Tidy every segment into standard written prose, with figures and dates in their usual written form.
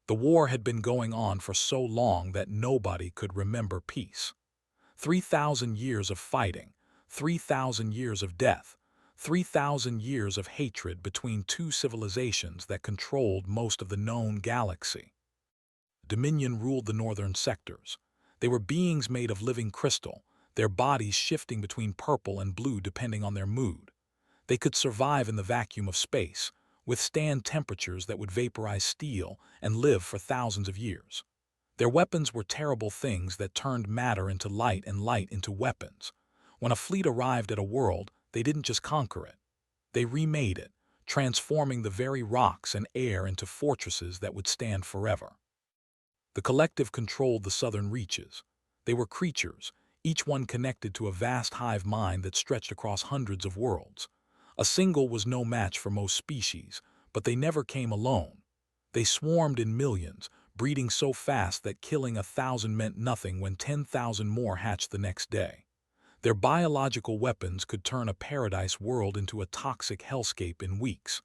The war had been going on for so long that nobody could remember peace. 3,000 years of fighting, 3,000 years of death, 3,000 years of hatred between two civilizations that controlled most of the known galaxy. Dominion ruled the northern sectors. They were beings made of living crystal, their bodies shifting between purple and blue depending on their mood. They could survive in the vacuum of space, withstand temperatures that would vaporize steel, and live for thousands of years. Their weapons were terrible things that turned matter into light and light into weapons. When a fleet arrived at a world, they didn't just conquer it. They remade it, transforming the very rocks and air into fortresses that would stand forever. The collective controlled the southern reaches. They were creatures, each one connected to a vast hive mind that stretched across hundreds of worlds. A single was no match for most species, but they never came alone. They swarmed in millions, breeding so fast that killing 1,000 meant nothing when 10,000 more hatched the next day. Their biological weapons could turn a paradise world into a toxic hellscape in weeks.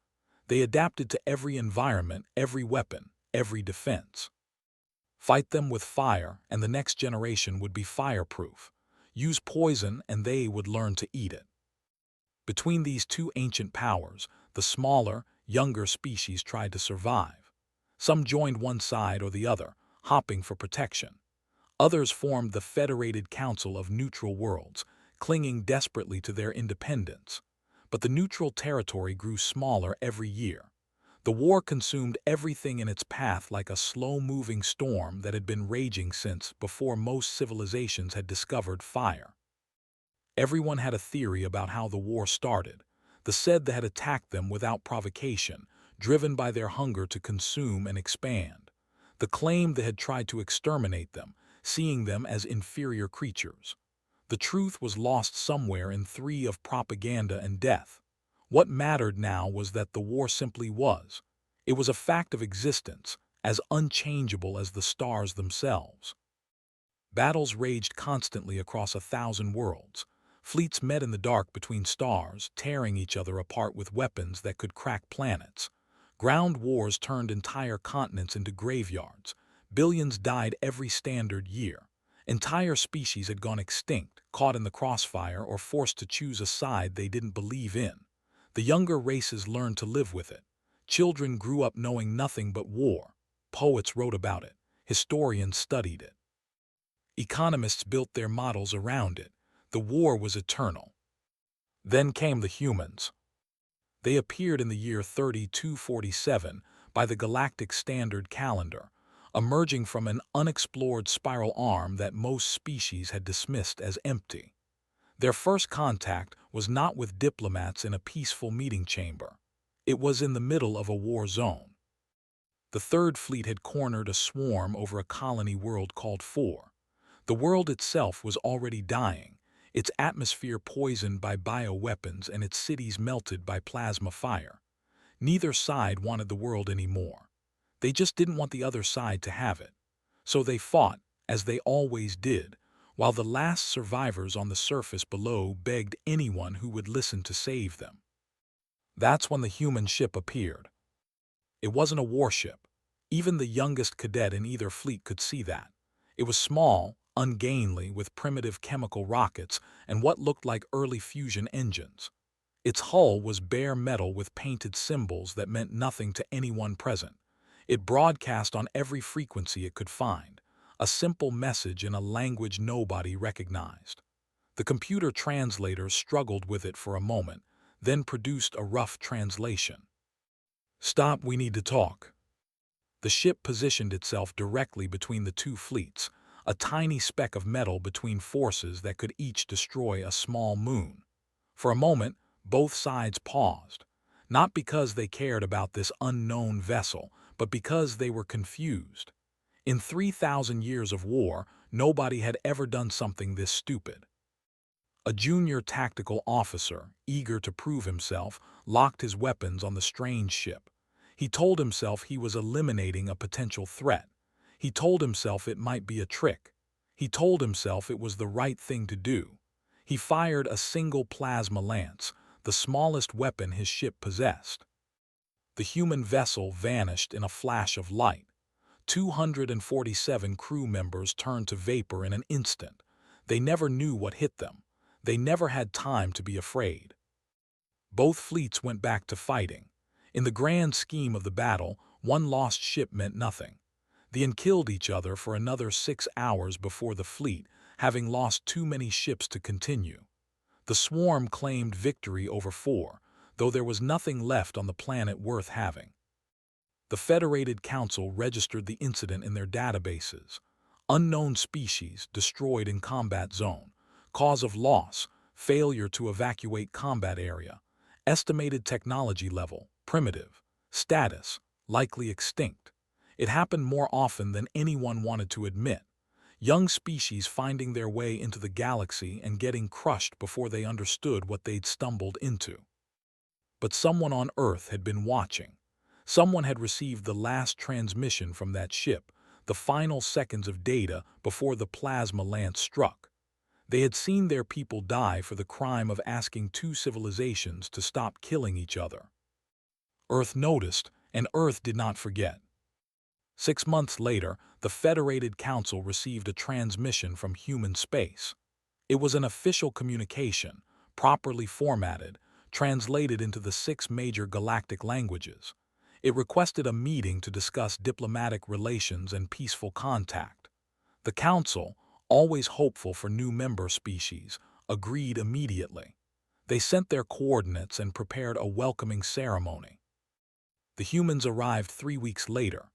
They adapted to every environment, every weapon, every defense. Fight them with fire, and the next generation would be fireproof. Use poison, and they would learn to eat it. Between these two ancient powers, the smaller, younger species tried to survive. Some joined one side or the other, hopping for protection. Others formed the Federated Council of Neutral Worlds, clinging desperately to their independence. But the neutral territory grew smaller every year. The war consumed everything in its path like a slow-moving storm that had been raging since before most civilizations had discovered fire. Everyone had a theory about how the war started. The said that had attacked them without provocation, driven by their hunger to consume and expand. The claim that had tried to exterminate them, seeing them as inferior creatures. The truth was lost somewhere in three of propaganda and death. What mattered now was that the war simply was. It was a fact of existence, as unchangeable as the stars themselves. Battles raged constantly across 1,000 worlds. Fleets met in the dark between stars, tearing each other apart with weapons that could crack planets. Ground wars turned entire continents into graveyards. Billions died every standard year. Entire species had gone extinct, caught in the crossfire or forced to choose a side they didn't believe in. The younger races learned to live with it. Children grew up knowing nothing but war. Poets wrote about it. Historians studied it. Economists built their models around it. The war was eternal. Then came the humans. They appeared in the year 3247 by the Galactic Standard Calendar, emerging from an unexplored spiral arm that most species had dismissed as empty. Their first contact was not with diplomats in a peaceful meeting chamber. It was in the middle of a war zone. The Third Fleet had cornered a swarm over a colony world called 4. The world itself was already dying, its atmosphere poisoned by bioweapons and its cities melted by plasma fire. Neither side wanted the world anymore. They just didn't want the other side to have it. So they fought, as they always did, while the last survivors on the surface below begged anyone who would listen to save them. That's when the human ship appeared. It wasn't a warship. Even the youngest cadet in either fleet could see that. It was small, ungainly, with primitive chemical rockets and what looked like early fusion engines. Its hull was bare metal with painted symbols that meant nothing to anyone present. It broadcast on every frequency it could find, a simple message in a language nobody recognized. The computer translators struggled with it for a moment, then produced a rough translation. "Stop, we need to talk." The ship positioned itself directly between the two fleets, a tiny speck of metal between forces that could each destroy a small moon. For a moment, both sides paused, not because they cared about this unknown vessel, but because they were confused. In 3,000 years of war, nobody had ever done something this stupid. A junior tactical officer, eager to prove himself, locked his weapons on the strange ship. He told himself he was eliminating a potential threat. He told himself it might be a trick. He told himself it was the right thing to do. He fired a single plasma lance, the smallest weapon his ship possessed. The human vessel vanished in a flash of light. 247 crew members turned to vapor in an instant. They never knew what hit them. They never had time to be afraid. Both fleets went back to fighting. In the grand scheme of the battle, one lost ship meant nothing. They killed each other for another 6 hours before the fleet, having lost too many ships to continue. The swarm claimed victory over 4, though there was nothing left on the planet worth having. The Federated Council registered the incident in their databases. Unknown species destroyed in combat zone. Cause of loss, failure to evacuate combat area. Estimated technology level, primitive. Status, likely extinct. It happened more often than anyone wanted to admit. Young species finding their way into the galaxy and getting crushed before they understood what they'd stumbled into. But someone on Earth had been watching. Someone had received the last transmission from that ship, the final seconds of data before the plasma lance struck. They had seen their people die for the crime of asking 2 civilizations to stop killing each other. Earth noticed, and Earth did not forget. 6 months later, the Federated Council received a transmission from human space. It was an official communication, properly formatted, translated into the 6 major galactic languages. It requested a meeting to discuss diplomatic relations and peaceful contact. The Council, always hopeful for new member species, agreed immediately. They sent their coordinates and prepared a welcoming ceremony. The humans arrived 3 weeks later.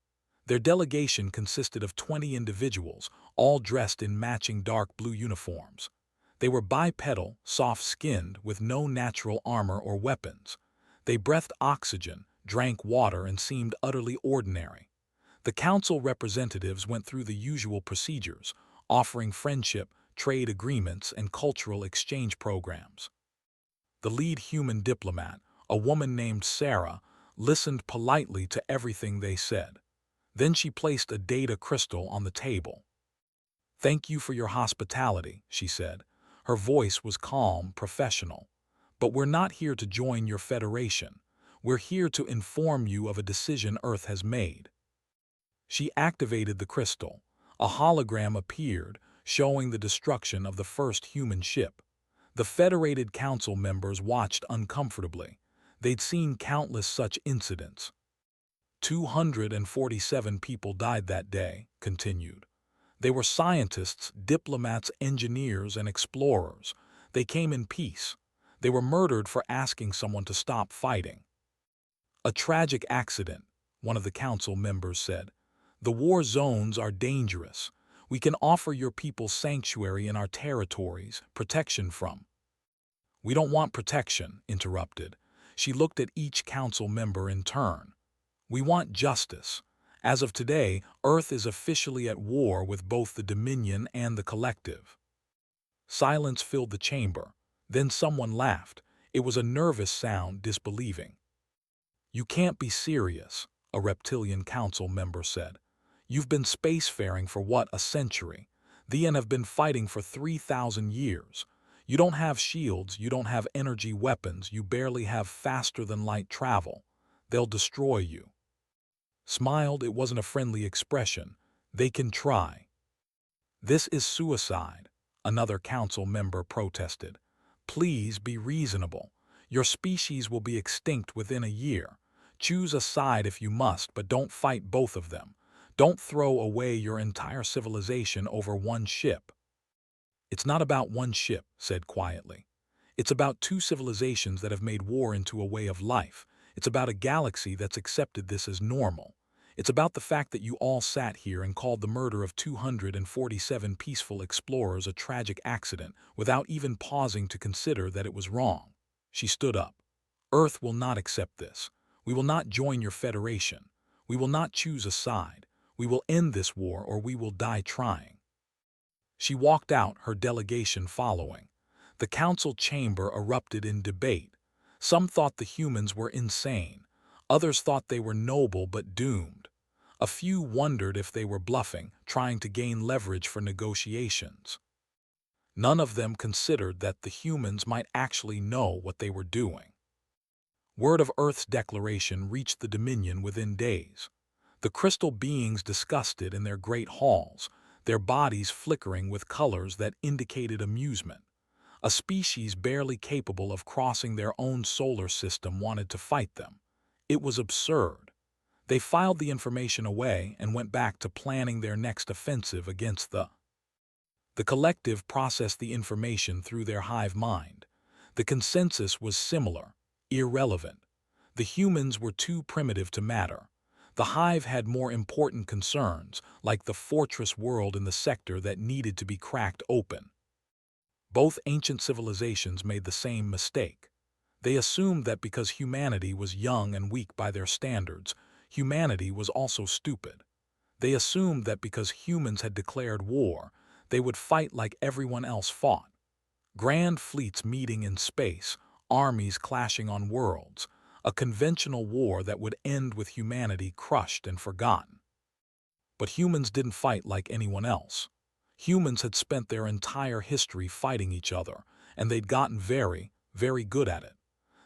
Their delegation consisted of 20 individuals, all dressed in matching dark blue uniforms. They were bipedal, soft-skinned, with no natural armor or weapons. They breathed oxygen, drank water, and seemed utterly ordinary. The council representatives went through the usual procedures, offering friendship, trade agreements, and cultural exchange programs. The lead human diplomat, a woman named Sarah, listened politely to everything they said. Then she placed a data crystal on the table. "Thank you for your hospitality," she said. Her voice was calm, professional. "But we're not here to join your federation. We're here to inform you of a decision Earth has made." She activated the crystal. A hologram appeared, showing the destruction of the first human ship. The Federated Council members watched uncomfortably. They'd seen countless such incidents. 247 people died that day, continued. They were scientists, diplomats, engineers, and explorers. They came in peace. They were murdered for asking someone to stop fighting. "A tragic accident," one of the council members said. "The war zones are dangerous. We can offer your people sanctuary in our territories, protection from—" "We don't want protection," interrupted. She looked at each council member in turn. "We want justice. As of today, Earth is officially at war with both the Dominion and the Collective." Silence filled the chamber. Then someone laughed. It was a nervous sound, disbelieving. "You can't be serious," a reptilian council member said. "You've been spacefaring for what, a century? The N have been fighting for 3,000 years. You don't have shields, you don't have energy weapons, you barely have faster-than-light travel. They'll destroy you." Smiled, it wasn't a friendly expression. "They can try." "This is suicide," another council member protested. "Please be reasonable. Your species will be extinct within a year. Choose a side if you must, but don't fight both of them. Don't throw away your entire civilization over one ship." "It's not about one ship," said quietly. "It's about 2 civilizations that have made war into a way of life. It's about a galaxy that's accepted this as normal. It's about the fact that you all sat here and called the murder of 247 peaceful explorers a tragic accident without even pausing to consider that it was wrong." She stood up. "Earth will not accept this. We will not join your federation. We will not choose a side. We will end this war or we will die trying." She walked out, her delegation following. The council chamber erupted in debate. Some thought the humans were insane. Others thought they were noble but doomed. A few wondered if they were bluffing, trying to gain leverage for negotiations. None of them considered that the humans might actually know what they were doing. Word of Earth's declaration reached the Dominion within days. The crystal beings discussed it in their great halls, their bodies flickering with colors that indicated amusement. A species barely capable of crossing their own solar system wanted to fight them. It was absurd. They filed the information away and went back to planning their next offensive against the collective processed the information through their hive mind. The consensus was similar, irrelevant. The humans were too primitive to matter. The hive had more important concerns, like the fortress world in the sector that needed to be cracked open. Both ancient civilizations made the same mistake. They assumed that because humanity was young and weak by their standards, humanity was also stupid. They assumed that because humans had declared war, they would fight like everyone else fought. Grand fleets meeting in space, armies clashing on worlds, a conventional war that would end with humanity crushed and forgotten. But humans didn't fight like anyone else. Humans had spent their entire history fighting each other, and they'd gotten very, very good at it.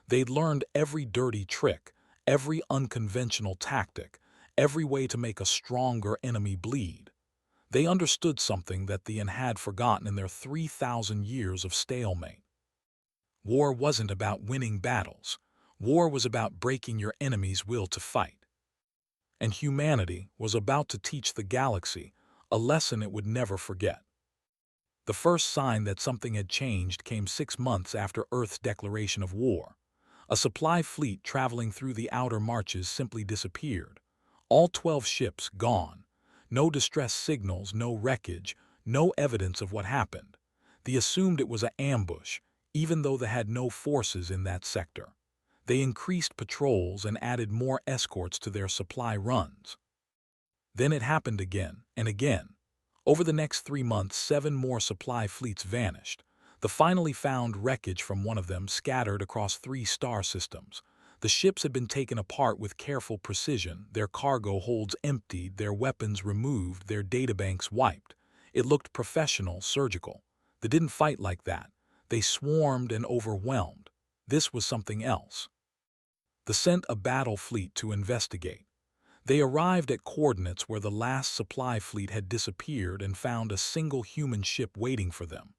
They'd learned every dirty trick, every unconventional tactic, every way to make a stronger enemy bleed. They understood something that the had forgotten in their 3,000 years of stalemate. War wasn't about winning battles. War was about breaking your enemy's will to fight. And humanity was about to teach the galaxy a lesson it would never forget. The first sign that something had changed came 6 months after Earth's declaration of war. A supply fleet traveling through the outer marches simply disappeared. All 12 ships gone. No distress signals, no wreckage, no evidence of what happened. They assumed it was an ambush, even though they had no forces in that sector. They increased patrols and added more escorts to their supply runs. Then it happened again and again. Over the next 3 months, 7 more supply fleets vanished. The finally found wreckage from one of them scattered across 3 star systems. The ships had been taken apart with careful precision, their cargo holds emptied, their weapons removed, their databanks wiped. It looked professional, surgical. They didn't fight like that. They swarmed and overwhelmed. This was something else. They sent a battle fleet to investigate. They arrived at coordinates where the last supply fleet had disappeared and found a single human ship waiting for them.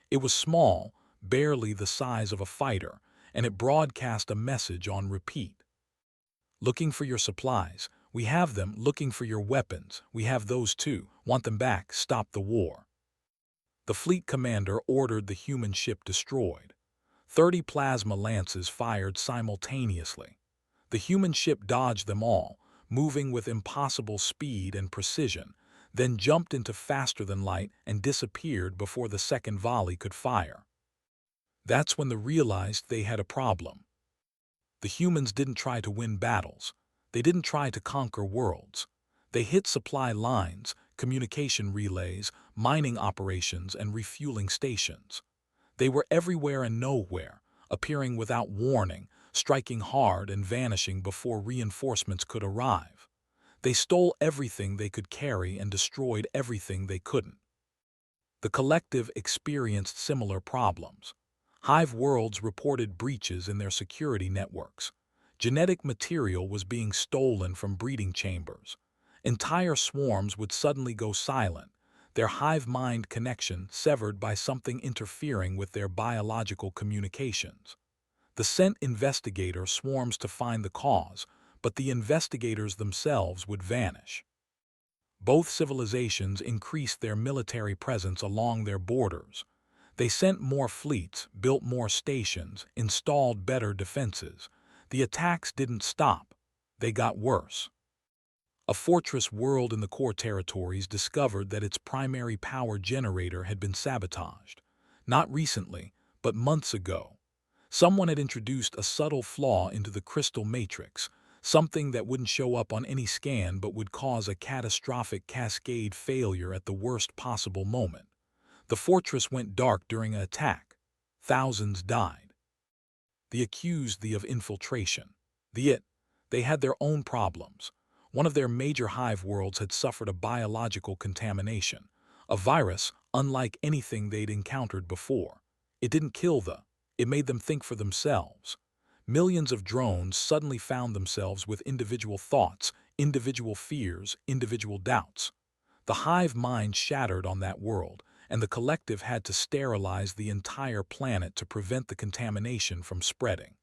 It was small, barely the size of a fighter, and it broadcast a message on repeat. Looking for your supplies. We have them. Looking for your weapons. We have those too. Want them back. Stop the war. The fleet commander ordered the human ship destroyed. 30 plasma lances fired simultaneously. The human ship dodged them all, moving with impossible speed and precision, then jumped into faster than light and disappeared before the second volley could fire. That's when they realized they had a problem. The humans didn't try to win battles. They didn't try to conquer worlds. They hit supply lines, communication relays, mining operations, and refueling stations. They were everywhere and nowhere, appearing without warning, striking hard and vanishing before reinforcements could arrive. They stole everything they could carry and destroyed everything they couldn't. The collective experienced similar problems. Hive worlds reported breaches in their security networks. Genetic material was being stolen from breeding chambers. Entire swarms would suddenly go silent, their hive-mind connection severed by something interfering with their biological communications. The sent investigator swarms to find the cause, but the investigators themselves would vanish. Both civilizations increased their military presence along their borders. They sent more fleets, built more stations, installed better defenses. The attacks didn't stop. They got worse. A fortress world in the core territories discovered that its primary power generator had been sabotaged. Not recently, but months ago. Someone had introduced a subtle flaw into the crystal matrix, something that wouldn't show up on any scan but would cause a catastrophic cascade failure at the worst possible moment. The fortress went dark during an attack. Thousands died. They accused the of infiltration. They had their own problems. One of their major hive worlds had suffered a biological contamination, a virus unlike anything they'd encountered before. It didn't kill it made them think for themselves. Millions of drones suddenly found themselves with individual thoughts, individual fears, individual doubts. The hive mind shattered on that world, and the collective had to sterilize the entire planet to prevent the contamination from spreading.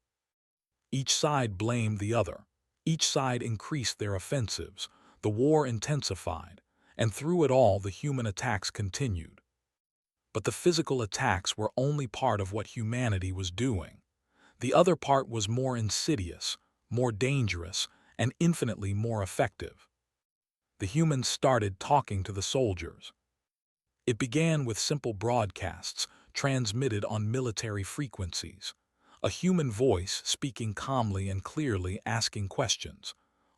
Each side blamed the other. Each side increased their offensives. The war intensified, and through it all the human attacks continued. But the physical attacks were only part of what humanity was doing. The other part was more insidious, more dangerous, and infinitely more effective. The humans started talking to the soldiers. It began with simple broadcasts transmitted on military frequencies. A human voice speaking calmly and clearly, asking questions.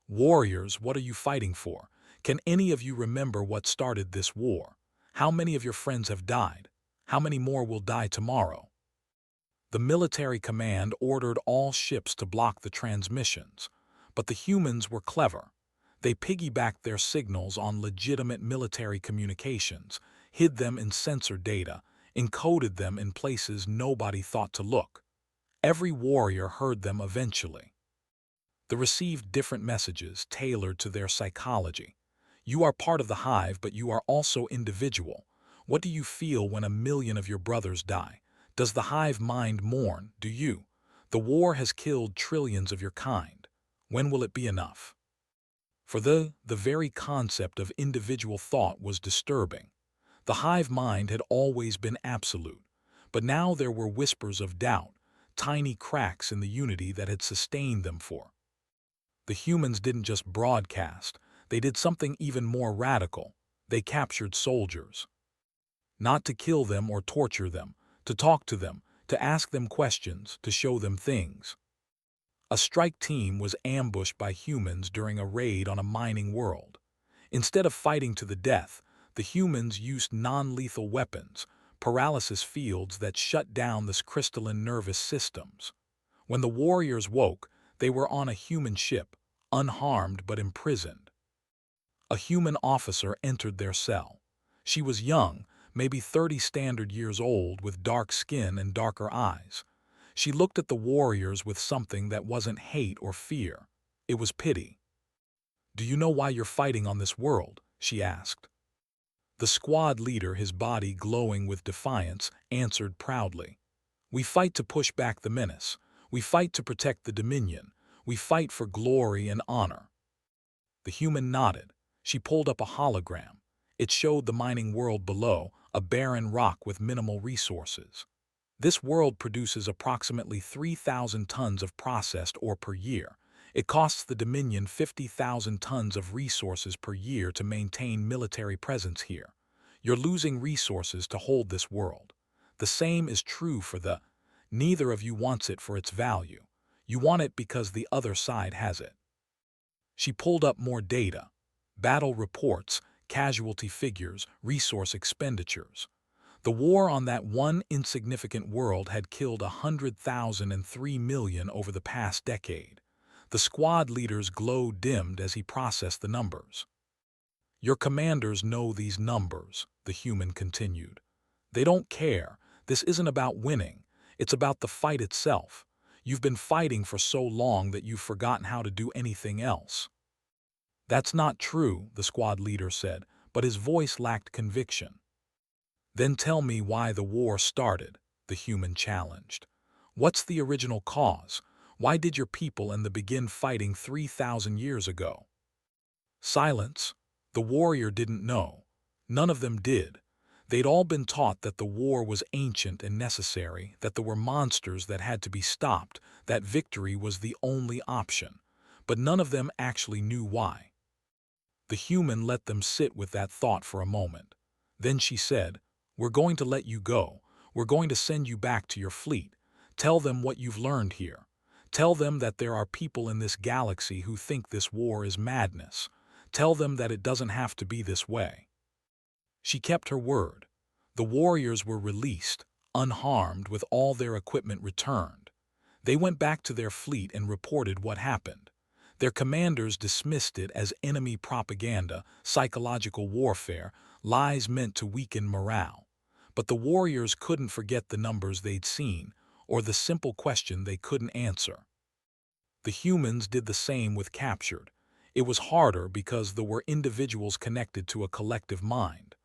Warriors, what are you fighting for? Can any of you remember what started this war? How many of your friends have died? How many more will die tomorrow? The military command ordered all ships to block the transmissions, but the humans were clever. They piggybacked their signals on legitimate military communications, hid them in sensor data, encoded them in places nobody thought to look. Every warrior heard them eventually. They received different messages tailored to their psychology. You are part of the hive, but you are also individual. What do you feel when 1 million of your brothers die? Does the hive mind mourn? Do you? The war has killed trillions of your kind. When will it be enough? For the very concept of individual thought was disturbing. The hive mind had always been absolute, but now there were whispers of doubt, tiny cracks in the unity that had sustained them for. The humans didn't just broadcast, they did something even more radical. They captured soldiers. Not to kill them or torture them, to talk to them, to ask them questions, to show them things. A strike team was ambushed by humans during a raid on a mining world. Instead of fighting to the death, the humans used non-lethal weapons, paralysis fields that shut down the crystalline nervous systems. When the warriors woke, they were on a human ship, unharmed but imprisoned. A human officer entered their cell. She was young, maybe 30 standard years old, with dark skin and darker eyes. She looked at the warriors with something that wasn't hate or fear. It was pity. "Do you know why you're fighting on this world?" she asked. The squad leader, his body glowing with defiance, answered proudly. "We fight to push back the menace. We fight to protect the Dominion. We fight for glory and honor." The human nodded. She pulled up a hologram. It showed the mining world below, a barren rock with minimal resources. This world produces approximately 3,000 tons of processed ore per year. It costs the Dominion 50,000 tons of resources per year to maintain military presence here. You're losing resources to hold this world. The same is true for the... Neither of you wants it for its value. You want it because the other side has it. She pulled up more data. Battle reports, casualty figures, resource expenditures. The war on that one insignificant world had killed 100,000 and 3 million over the past decade. The squad leader's glow dimmed as he processed the numbers. "Your commanders know these numbers," the human continued. "They don't care. This isn't about winning. It's about the fight itself. You've been fighting for so long that you've forgotten how to do anything else." "That's not true," the squad leader said, but his voice lacked conviction. "Then tell me why the war started," the human challenged. "What's the original cause? Why did your people and the begin fighting 3,000 years ago?" Silence. The warrior didn't know. None of them did. They'd all been taught that the war was ancient and necessary, that there were monsters that had to be stopped, that victory was the only option. But none of them actually knew why. The human let them sit with that thought for a moment. Then she said, "We're going to let you go. We're going to send you back to your fleet. Tell them what you've learned here. Tell them that there are people in this galaxy who think this war is madness. Tell them that it doesn't have to be this way." She kept her word. The warriors were released, unharmed, with all their equipment returned. They went back to their fleet and reported what happened. Their commanders dismissed it as enemy propaganda, psychological warfare, lies meant to weaken morale. But the warriors couldn't forget the numbers they'd seen, or the simple question they couldn't answer. The humans did the same with captured. It was harder because there were individuals connected to a collective mind.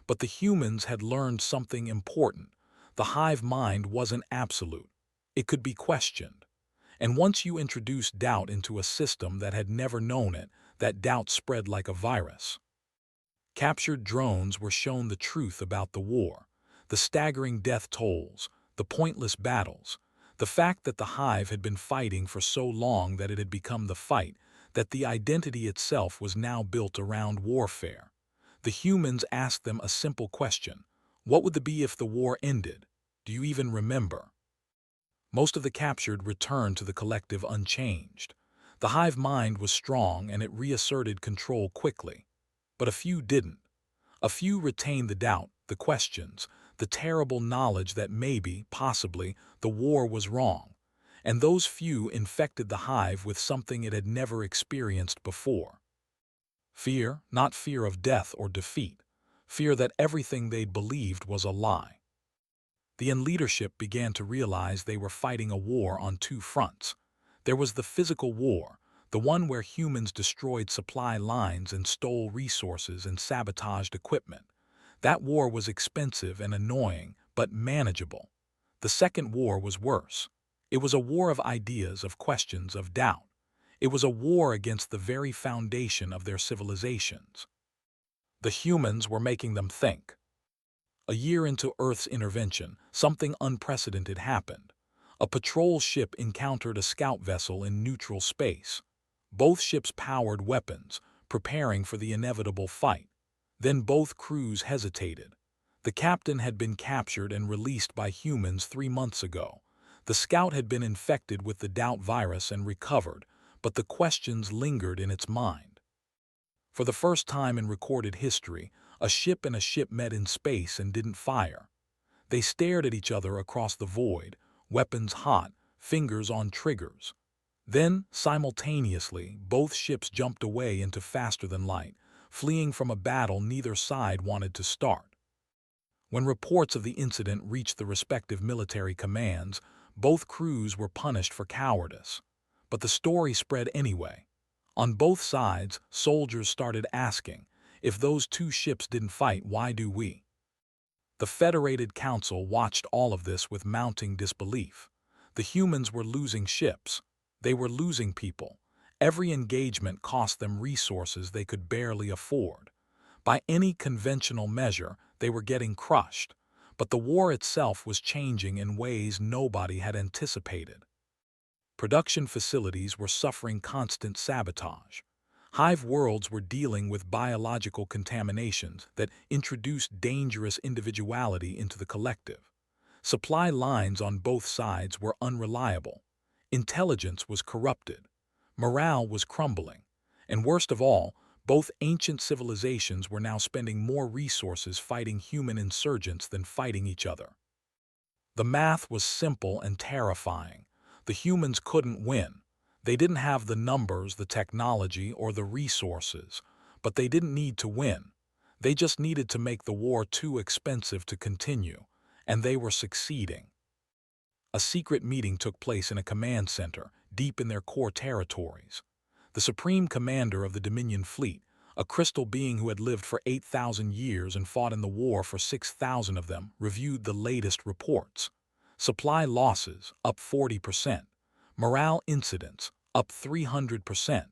But the humans had learned something important. The hive mind wasn't absolute. It could be questioned. And once you introduced doubt into a system that had never known it, that doubt spread like a virus. Captured drones were shown the truth about the war, the staggering death tolls, the pointless battles, the fact that the hive had been fighting for so long that it had become the fight, that the identity itself was now built around warfare. The humans asked them a simple question: what would it be if the war ended? Do you even remember? Most of the captured returned to the collective unchanged. The hive mind was strong and it reasserted control quickly. But a few didn't. A few retained the doubt, the questions, the terrible knowledge that maybe, possibly, the war was wrong. And those few infected the hive with something it had never experienced before. Fear, not fear of death or defeat. Fear that everything they'd believed was a lie. The leadership began to realize they were fighting a war on two fronts. There was the physical war, the one where humans destroyed supply lines and stole resources and sabotaged equipment. That war was expensive and annoying, but manageable. The second war was worse. It was a war of ideas, of questions, of doubt. It was a war against the very foundation of their civilizations. The humans were making them think. A year into Earth's intervention, something unprecedented happened. A patrol ship encountered a scout vessel in neutral space. Both ships powered weapons, preparing for the inevitable fight. Then both crews hesitated. The captain had been captured and released by humans 3 months ago. The scout had been infected with the doubt virus and recovered, but the questions lingered in its mind. For the first time in recorded history, a ship and a ship met in space and didn't fire. They stared at each other across the void, weapons hot, fingers on triggers. Then, simultaneously, both ships jumped away into faster than light, fleeing from a battle neither side wanted to start. When reports of the incident reached the respective military commands, both crews were punished for cowardice. But the story spread anyway. On both sides, soldiers started asking, if those two ships didn't fight, why do we? The Federated Council watched all of this with mounting disbelief. The humans were losing ships. They were losing people. Every engagement cost them resources they could barely afford. By any conventional measure, they were getting crushed. But the war itself was changing in ways nobody had anticipated. Production facilities were suffering constant sabotage. Hive worlds were dealing with biological contaminations that introduced dangerous individuality into the collective. Supply lines on both sides were unreliable. Intelligence was corrupted. Morale was crumbling. And worst of all, both ancient civilizations were now spending more resources fighting human insurgents than fighting each other. The math was simple and terrifying. The humans couldn't win. They didn't have the numbers, the technology, or the resources, but they didn't need to win. They just needed to make the war too expensive to continue, and they were succeeding. A secret meeting took place in a command center, deep in their core territories. The supreme commander of the Dominion fleet, a crystal being who had lived for 8,000 years and fought in the war for 6,000 of them, reviewed the latest reports. Supply losses, up 40%. Morale incidents, up 300%.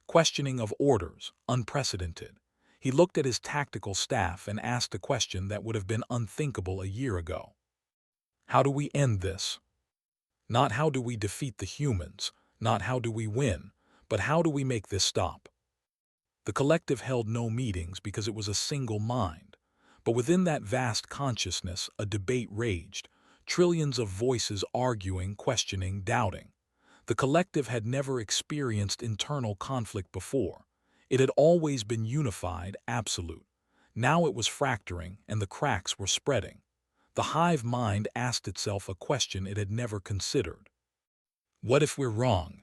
Questioning of orders, unprecedented. He looked at his tactical staff and asked a question that would have been unthinkable a year ago. How do we end this? Not how do we defeat the humans, not how do we win, but how do we make this stop? The collective held no meetings because it was a single mind. But within that vast consciousness, a debate raged, trillions of voices arguing, questioning, doubting. The collective had never experienced internal conflict before. It had always been unified, absolute. Now it was fracturing, and the cracks were spreading. The hive mind asked itself a question it had never considered. What if we're wrong?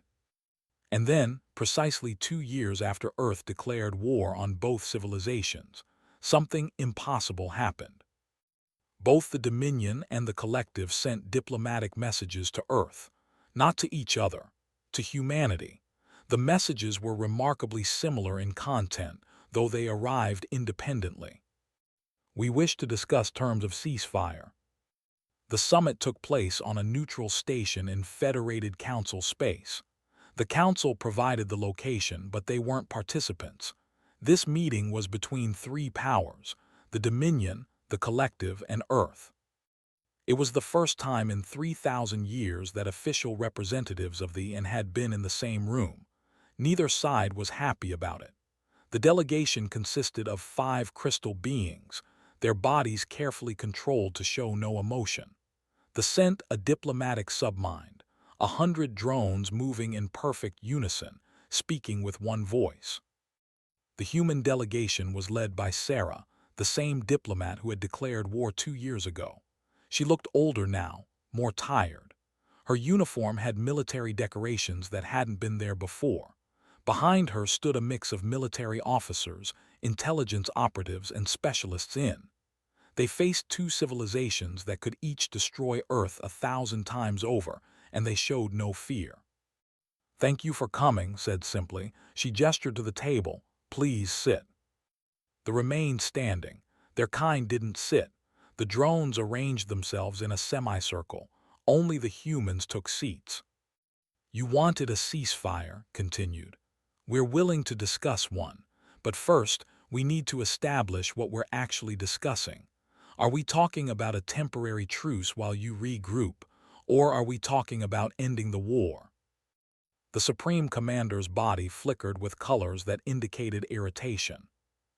And then, precisely 2 years after Earth declared war on both civilizations, something impossible happened. Both the Dominion and the collective sent diplomatic messages to Earth, not to each other, to humanity. The messages were remarkably similar in content, though they arrived independently. We wish to discuss terms of ceasefire. The summit took place on a neutral station in Federated Council space. The Council provided the location, but they weren't participants. This meeting was between three powers: the Dominion, the Collective, and Earth. It was the first time in 3,000 years that official representatives of the and had been in the same room. Neither side was happy about it. The delegation consisted of 5 crystal beings, their bodies carefully controlled to show no emotion. The Scent, a diplomatic submind, 100 drones moving in perfect unison, speaking with one voice. The human delegation was led by Sarah, the same diplomat who had declared war 2 years ago. She looked older now, more tired. Her uniform had military decorations that hadn't been there before. Behind her stood a mix of military officers, intelligence operatives, and specialists in. They faced 2 civilizations that could each destroy Earth 1,000 times over, and they showed no fear. "Thank you for coming," said simply. She gestured to the table. "Please sit." The remained standing. Their kind didn't sit. The drones arranged themselves in a semicircle. Only the humans took seats. "You wanted a ceasefire," continued. "We're willing to discuss one. But first, we need to establish what we're actually discussing. Are we talking about a temporary truce while you regroup, or are we talking about ending the war?" The Supreme Commander's body flickered with colors that indicated irritation.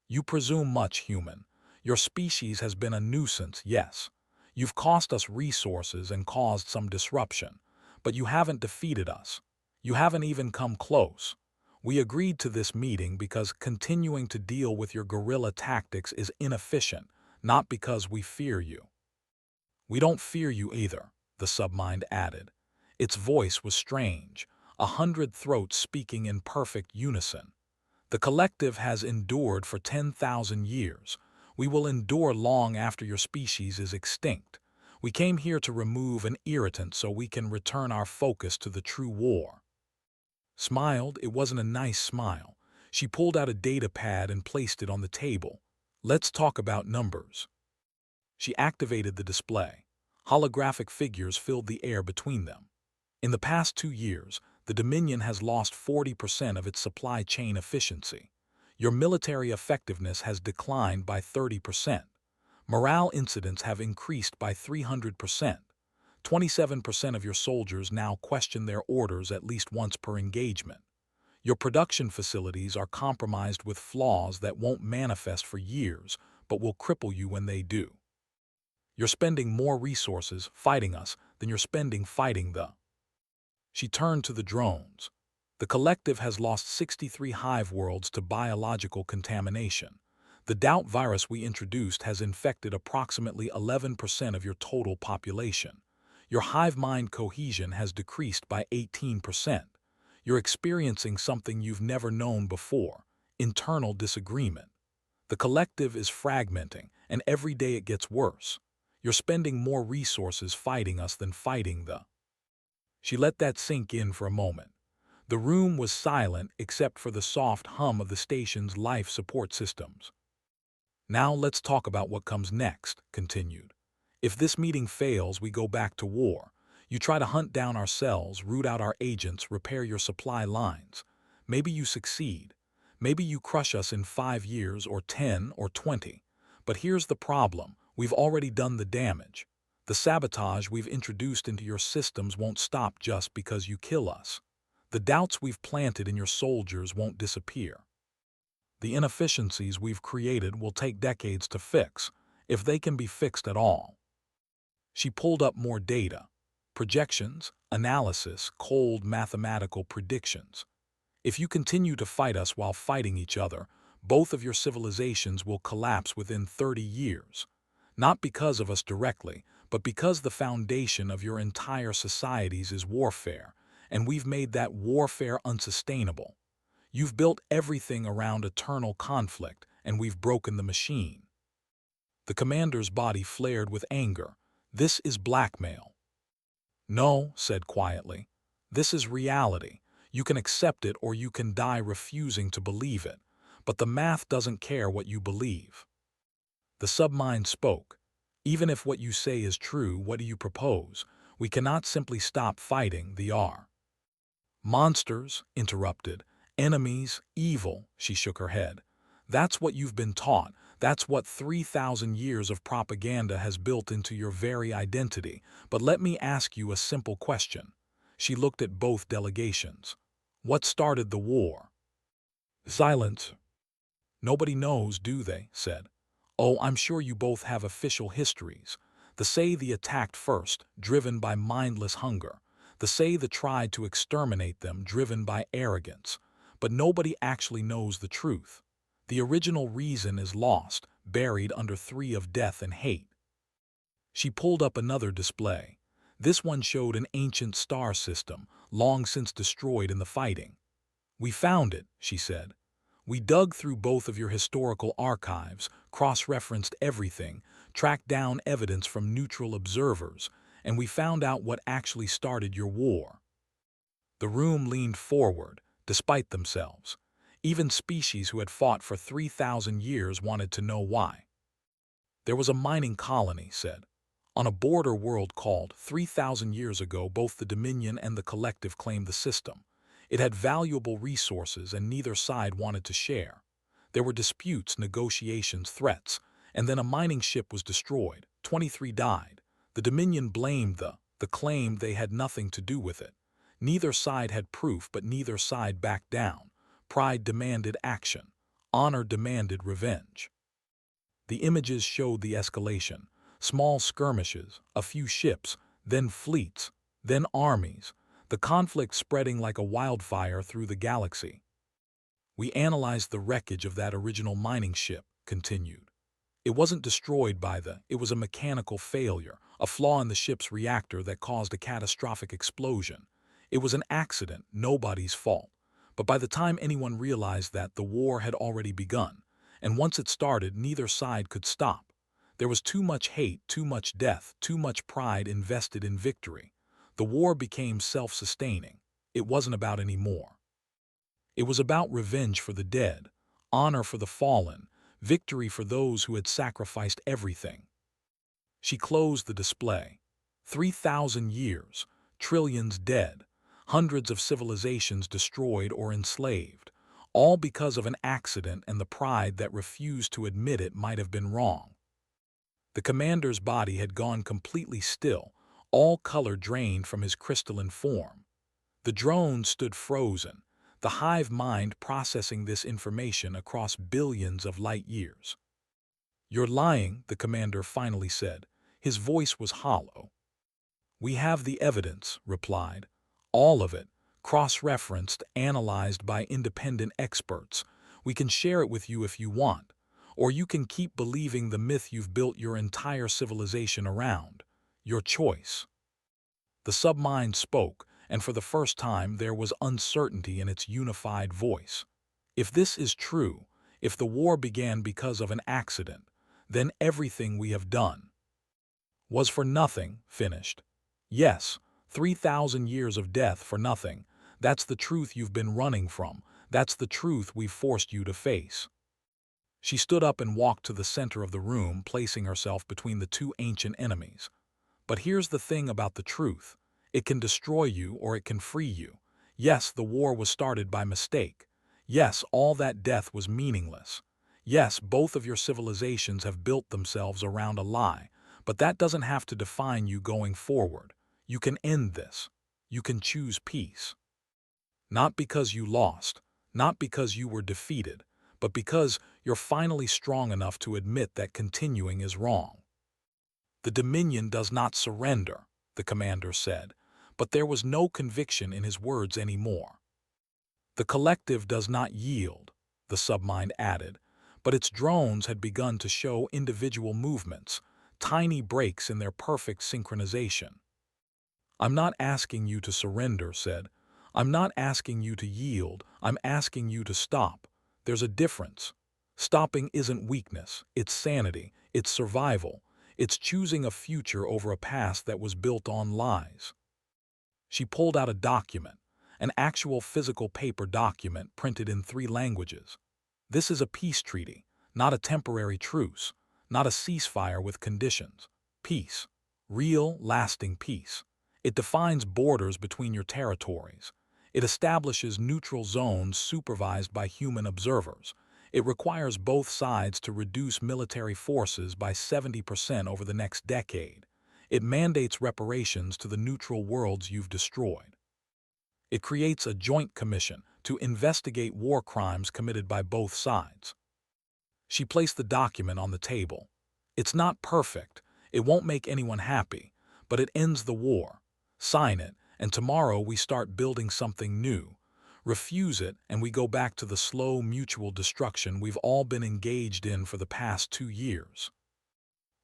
"You presume much, human. Your species has been a nuisance, yes. You've cost us resources and caused some disruption, but you haven't defeated us. You haven't even come close. We agreed to this meeting because continuing to deal with your guerrilla tactics is inefficient, not because we fear you." "We don't fear you either," the submind added. Its voice was strange, 100 throats speaking in perfect unison. "The Collective has endured for 10,000 years. We will endure long after your species is extinct. We came here to remove an irritant so we can return our focus to the true war." Smiled. It wasn't a nice smile. She pulled out a data pad and placed it on the table. "Let's talk about numbers." She activated the display. Holographic figures filled the air between them. "In the past 2 years, the Dominion has lost 40% of its supply chain efficiency. Your military effectiveness has declined by 30%. Morale incidents have increased by 300%. 27% of your soldiers now question their orders at least once per engagement. Your production facilities are compromised with flaws that won't manifest for years, but will cripple you when they do. You're spending more resources fighting us than you're spending fighting the." She turned to the drones. "The Collective has lost 63 hive worlds to biological contamination. The Doubt virus we introduced has infected approximately 11% of your total population. Your hive mind cohesion has decreased by 18%. You're experiencing something you've never known before: internal disagreement. The Collective is fragmenting, and every day it gets worse. You're spending more resources fighting us than fighting the." She let that sink in for a moment. The room was silent except for the soft hum of the station's life support systems. "Now let's talk about what comes next," continued. "If this meeting fails, we go back to war. You try to hunt down our cells, root out our agents, repair your supply lines. Maybe you succeed. Maybe you crush us in 5 years or 10 or 20. But here's the problem: we've already done the damage. The sabotage we've introduced into your systems won't stop just because you kill us. The doubts we've planted in your soldiers won't disappear. The inefficiencies we've created will take decades to fix, if they can be fixed at all." She pulled up more data. Projections, analysis, cold mathematical predictions. "If you continue to fight us while fighting each other, both of your civilizations will collapse within 30 years. Not because of us directly, but because the foundation of your entire societies is warfare, and we've made that warfare unsustainable. You've built everything around eternal conflict, and we've broken the machine." The commander's body flared with anger. "This is blackmail." "No," said quietly. "This is reality. You can accept it or you can die refusing to believe it. But the math doesn't care what you believe. The submind spoke. Even if what you say is true, what do you propose? We cannot simply stop fighting the R. Monsters, interrupted. Enemies, evil, she shook her head. That's what you've been taught. That's what 3,000 years of propaganda has built into your very identity. But let me ask you a simple question. She looked at both delegations. What started the war? Silence. Nobody knows, do they? Said. Oh, I'm sure you both have official histories. The say the attacked first, driven by mindless hunger. The say the tried to exterminate them, driven by arrogance. But nobody actually knows the truth. The original reason is lost, buried under 3 of death and hate. She pulled up another display. This one showed an ancient star system, long since destroyed in the fighting. We found it, she said. We dug through both of your historical archives, cross-referenced everything, tracked down evidence from neutral observers, and we found out what actually started your war. The room leaned forward, despite themselves. Even species who had fought for 3,000 years wanted to know why. There was a mining colony, said. On a border world called 3,000 years ago, both the Dominion and the Collective claimed the system. It had valuable resources and neither side wanted to share. There were disputes, negotiations, threats, and then a mining ship was destroyed. 23 died. The Dominion blamed the claimed they had nothing to do with it. Neither side had proof, but neither side backed down. Pride demanded action. Honor demanded revenge. The images showed the escalation. Small skirmishes, a few ships, then fleets, then armies. The conflict spreading like a wildfire through the galaxy. We analyzed the wreckage of that original mining ship, continued. It wasn't destroyed by it was a mechanical failure, a flaw in the ship's reactor that caused a catastrophic explosion. It was an accident, nobody's fault. But by the time anyone realized that, the war had already begun. And once it started, neither side could stop. There was too much hate, too much death, too much pride invested in victory. The war became self-sustaining. It wasn't about any more. It was about revenge for the dead, honor for the fallen, victory for those who had sacrificed everything. She closed the display. 3,000 years, trillions dead, hundreds of civilizations destroyed or enslaved, all because of an accident and the pride that refused to admit it might have been wrong. The commander's body had gone completely still, all color drained from his crystalline form. The drone stood frozen, the hive mind processing this information across billions of light years. You're lying, the commander finally said. His voice was hollow. We have the evidence, replied. All of it, cross-referenced, analyzed by independent experts. We can share it with you if you want, or you can keep believing the myth you've built your entire civilization around. Your choice. The submind spoke, and for the first time there was uncertainty in its unified voice. If this is true, if the war began because of an accident, then everything we have done was for nothing, finished. Yes, 3,000 years of death for nothing. That's the truth you've been running from. That's the truth we've forced you to face. She stood up and walked to the center of the room, placing herself between the two ancient enemies. But here's the thing about the truth. It can destroy you or it can free you. Yes, the war was started by mistake. Yes, all that death was meaningless. Yes, both of your civilizations have built themselves around a lie, but that doesn't have to define you going forward. You can end this. You can choose peace. Not because you lost, not because you were defeated, but because you're finally strong enough to admit that continuing is wrong. The Dominion does not surrender, the commander said, but there was no conviction in his words anymore. The Collective does not yield, the submind added, but its drones had begun to show individual movements, tiny breaks in their perfect synchronization. I'm not asking you to surrender, said. I'm not asking you to yield, I'm asking you to stop. There's a difference. Stopping isn't weakness, it's sanity, it's survival. It's choosing a future over a past that was built on lies. She pulled out a document, an actual physical paper document printed in 3 languages. This is a peace treaty, not a temporary truce, not a ceasefire with conditions. Peace. Real, lasting peace. It defines borders between your territories. It establishes neutral zones supervised by human observers. It requires both sides to reduce military forces by 70% over the next decade. It mandates reparations to the neutral worlds you've destroyed. It creates a joint commission to investigate war crimes committed by both sides. She placed the document on the table. It's not perfect, it won't make anyone happy, but it ends the war. Sign it, and tomorrow we start building something new. Refuse it, and we go back to the slow mutual destruction we've all been engaged in for the past 2 years.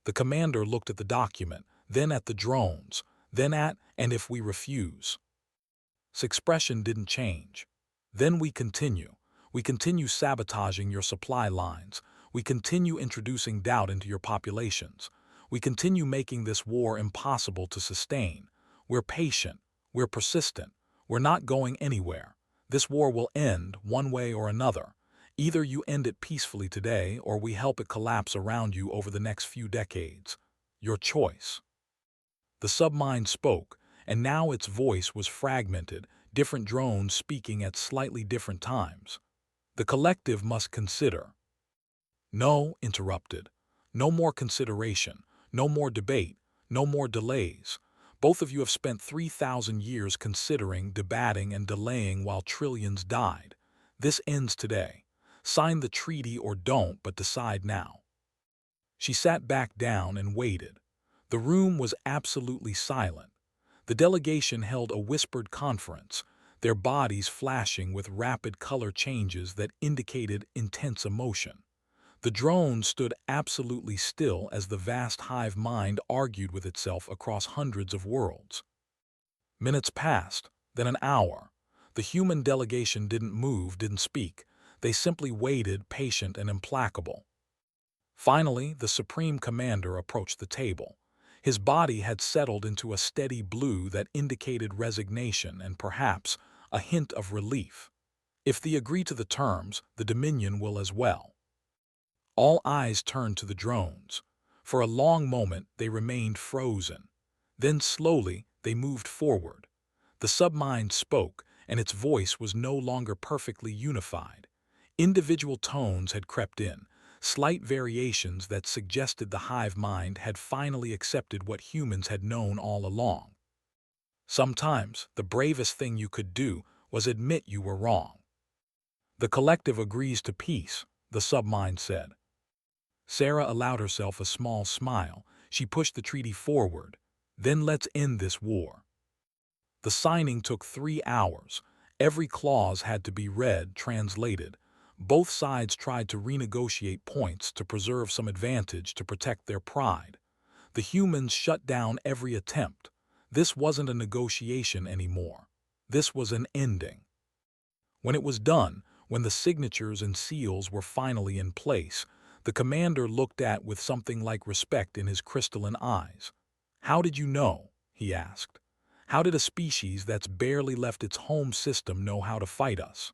The commander looked at the document, then at the drones, then at, and if we refuse. His expression didn't change. Then we continue. We continue sabotaging your supply lines. We continue introducing doubt into your populations. We continue making this war impossible to sustain. We're patient. We're persistent. We're not going anywhere. This war will end one way or another. Either you end it peacefully today or we help it collapse around you over the next few decades. Your choice. The submind spoke, and now its voice was fragmented, different drones speaking at slightly different times. The collective must consider. No, interrupted. No more consideration, no more debate, no more delays. Both of you have spent 3,000 years considering, debating, and delaying while trillions died. This ends today. Sign the treaty or don't, but decide now. She sat back down and waited. The room was absolutely silent. The delegation held a whispered conference, their bodies flashing with rapid color changes that indicated intense emotion. The drone stood absolutely still as the vast hive mind argued with itself across hundreds of worlds. Minutes passed, then an hour. The human delegation didn't move, didn't speak. They simply waited, patient and implacable. Finally, the Supreme Commander approached the table. His body had settled into a steady blue that indicated resignation and perhaps a hint of relief. If they agree to the terms, the Dominion will as well. All eyes turned to the drones. For a long moment, they remained frozen. Then slowly, they moved forward. The submind spoke, and its voice was no longer perfectly unified. Individual tones had crept in, slight variations that suggested the hive mind had finally accepted what humans had known all along. Sometimes, the bravest thing you could do was admit you were wrong. The collective agrees to peace, the submind said. Sarah allowed herself a small smile. She pushed the treaty forward. Then let's end this war. The signing took 3 hours. Every clause had to be read, translated. Both sides tried to renegotiate points to preserve some advantage to protect their pride. The humans shut down every attempt. This wasn't a negotiation anymore. This was an ending. When it was done, when the signatures and seals were finally in place, the commander looked at with something like respect in his crystalline eyes. "How did you know?" he asked. "How did a species that's barely left its home system know how to fight us?"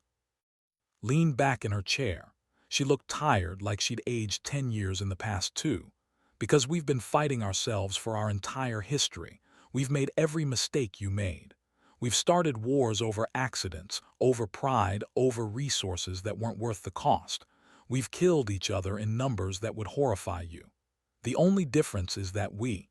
Leaned back in her chair. She looked tired, like she'd aged 10 years in the past too. "Because we've been fighting ourselves for our entire history. We've made every mistake you made. We've started wars over accidents, over pride, over resources that weren't worth the cost. We've killed each other in numbers that would horrify you. The only difference is that we